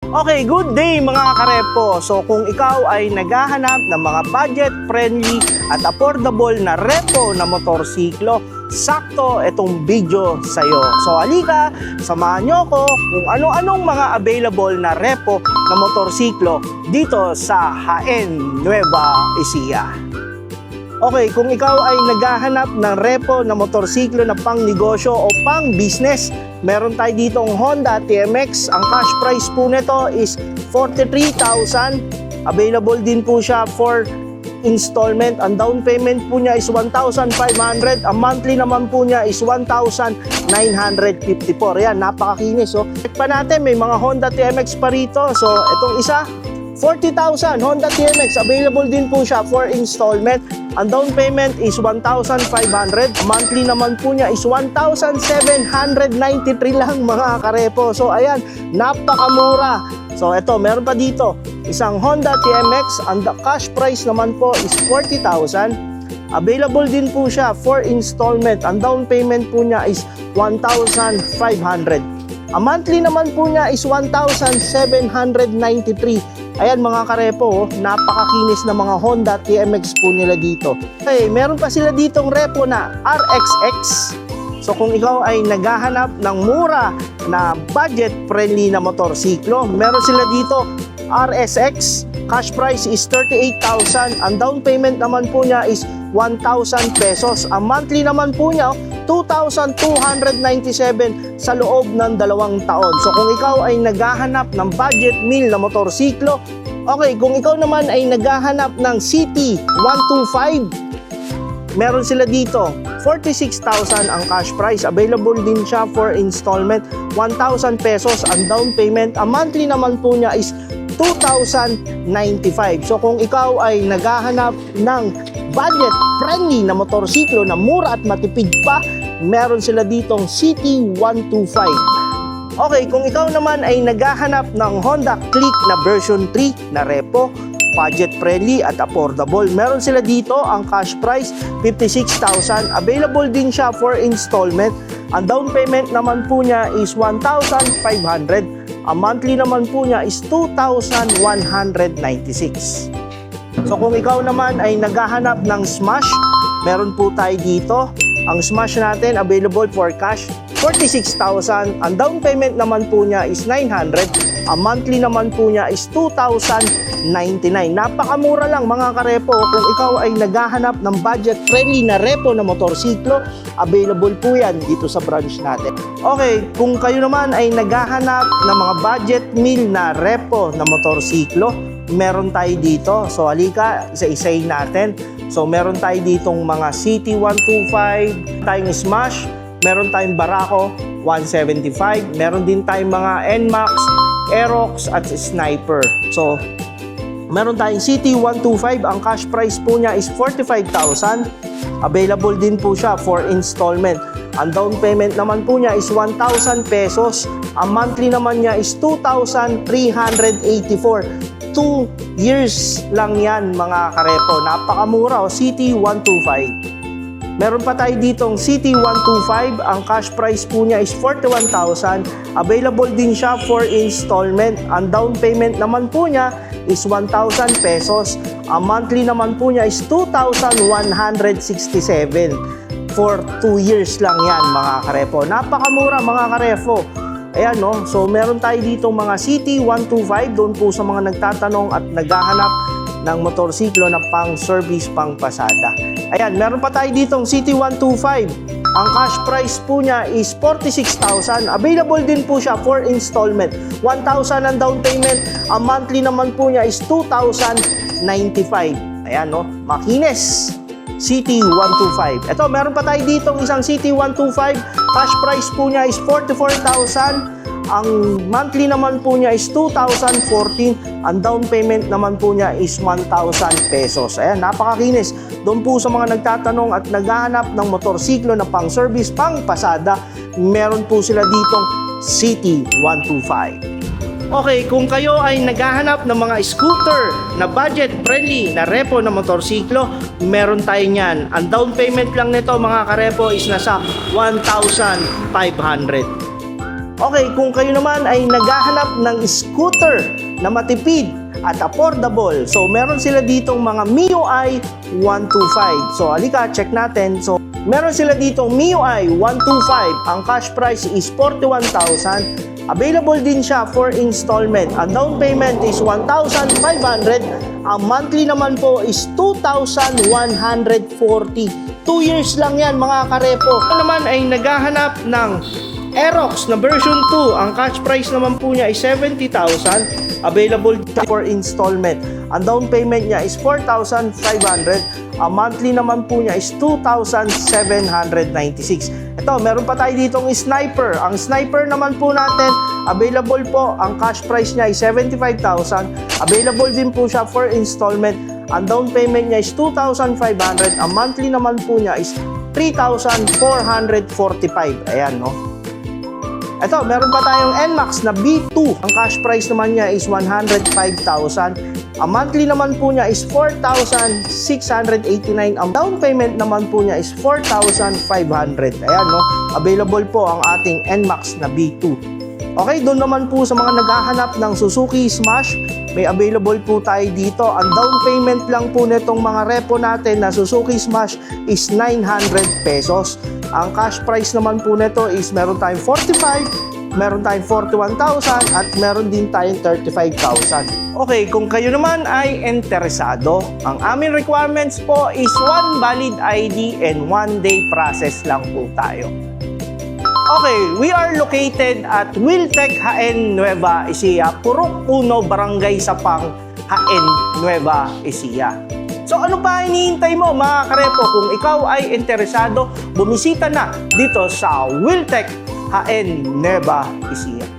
Okay, good day mga karepo. So kung ikaw ay naghahanap ng mga budget-friendly at affordable na repo na motorsiklo, sakto itong video sa'yo. So halika, samahan nyo ko kung ano-anong mga available na repo na motorsiklo dito sa Jaén, Nueva Ecija. Okay, kung ikaw ay naghahanap ng repo na motorsiklo na pang negosyo o pang business, meron tayo ditong Honda TMX. Ang cash price po nito is 43,000. Available din po siya for installment. Ang down payment po niya is 1,500. Ang monthly naman po niya is 1,954. Yan, napakakinis. So, check pa natin, may mga Honda TMX pa rito. So, itong isa, 40,000 Honda TMX. Available din po siya for installment. Ang down payment is 1,500. Monthly naman po niya is 1,793 lang mga karepo. So ayan, napakamura. So ito, meron pa dito isang Honda TMX. Ang cash price naman po is 40,000. Available din po siya for installment. Ang down payment po niya is 1,500. Ang monthly naman po niya is 1,793. Ayan mga karepo, napakakinis na mga Honda TMX po nila dito. Okay, meron pa sila ditong repo na RXX. So kung ikaw ay naghahanap ng mura na budget-friendly na motorsiklo, meron sila dito RSX. Cash price is 38,000. Ang down payment naman po niya is 1,000 pesos. Ang monthly naman po niya 2,297 sa loob ng 2 taon. So kung ikaw ay naghahanap ng budget meal na motorsiklo, okay, kung ikaw naman ay naghahanap ng CT 125, meron sila dito 46,000 ang cash price. Available din siya for installment, 1,000 pesos ang down payment. Ang monthly naman po niya is 2,095. So kung ikaw ay naghahanap ng budget-friendly na motorsiklo na mura at matipid pa, meron sila ditong CT125. Okay, kung ikaw naman ay naghahanap ng Honda Click na version 3 na repo, budget-friendly at affordable, meron sila dito ang cash price 56,000. Available din siya for installment. Ang down payment naman po niya is 1,500. Ang monthly naman po niya is 2,196. So kung ikaw naman ay naghahanap ng Smash, meron po tayo dito. Ang Smash natin available for cash 46,000. Ang down payment naman po niya is 900. Ang monthly naman po niya is 2,099. Napakamura lang mga karepo. Kung ikaw ay naghahanap ng budget-friendly na repo na motorsiklo, available po yan dito sa branch natin. Okay, kung kayo naman ay naghahanap ng mga budget meal na repo na motorsiklo, meron tayo dito. So halika, isa-isayin natin. So meron tayo ditong mga CT125, tayong Smash, meron tayong Barako 175, meron din tayong mga NMAX, Aerox at Sniper. So meron tayong CT125, ang cash price po niya is 45,000. Available din po siya for installment. Ang down payment naman po niya is 1,000 pesos. Ang monthly naman niya is 2,384. 2 years lang yan mga karepo. Napakamura o CT125. Meron pa tayo ditong CT125. Ang cash price po niya is 41,000. Available din siya for installment. Ang down payment naman po niya is 1,000 pesos. Ang monthly naman po niya is 2,167. For 2 years lang yan mga karepo. Napakamura mga karepo. Ayan no, so meron tayo dito mga CT125 doon po sa mga nagtatanong at naghahanap ng motorsiklo na pang service, pang pasada. Ayan, meron pa tayo ditong CT125. Ang cash price po niya is 46,000. Available din po siya for installment. 1,000 ang down payment. Ang monthly naman po niya is 2,095. Ayan no, makinis. CT125. Ito, meron pa tayo ditong isang CT125. Cash price po niya is 44,000. Ang monthly naman po niya is 2,014. Ang down payment naman po niya is 1,000 pesos. Ayan, napakakinis. Doon po sa mga nagtatanong at naghahanap ng motorsiklo na pang service, pang pasada, meron po sila ditong CT125. Okay, kung kayo ay naghahanap ng mga scooter na budget-friendly na repo na motorsiklo, meron tayo niyan. Ang down payment lang nito mga karepo is nasa 1,500. Okay, kung kayo naman ay naghahanap ng scooter na matipid at affordable, so meron sila ditong mga MIUI 125. So halika, check natin. So meron sila ditong MIUI 125. Ang cash price is 41,000. Available din siya for installment. Ang down payment is 1,500. Ang monthly naman po is 2,140. 2 years lang yan mga karepo. Kung naman ay naghahanap ng Aerox na version 2, ang cash price naman po niya is 70,000. Available for installment. Ang down payment niya is 4,500. Ang monthly naman po niya is 2,796. Ito, meron pa tayo ditong Sniper. Ang Sniper naman po natin, available po. Ang cash price niya is 75,000. Available din po siya for installment. Ang down payment niya is 2,500. Ang monthly naman po niya is 3,445. Ayan, no? Ito, meron pa tayong NMAX na B2. Ang cash price naman niya is 105,000. Ang monthly naman po niya is 4,689. Ang down payment naman po niya is 4,500. Ayan, no? Available po ang ating NMAX na B2. Okay, doon naman po sa mga naghahanap ng Suzuki Smash, may available po tayo dito. Ang down payment lang po nitong mga repo natin na Suzuki Smash is 900 pesos. Ang cash price naman po nito is meron tayong 45, meron tayong 41,000 at meron din tayong 35,000. Okay, kung kayo naman ay interesado, ang aming requirements po is 1 valid ID and 1 day process lang po tayo. Okay, we are located at Wiltec Jaen, Nueva Ecija, Purok Puno, Barangay Sapang, Jaen, Nueva Ecija. So ano pa hinihintay mo mga karepo? Kung ikaw ay interesado, bumisita na dito sa Wiltec Jaen, Nueva Ecija.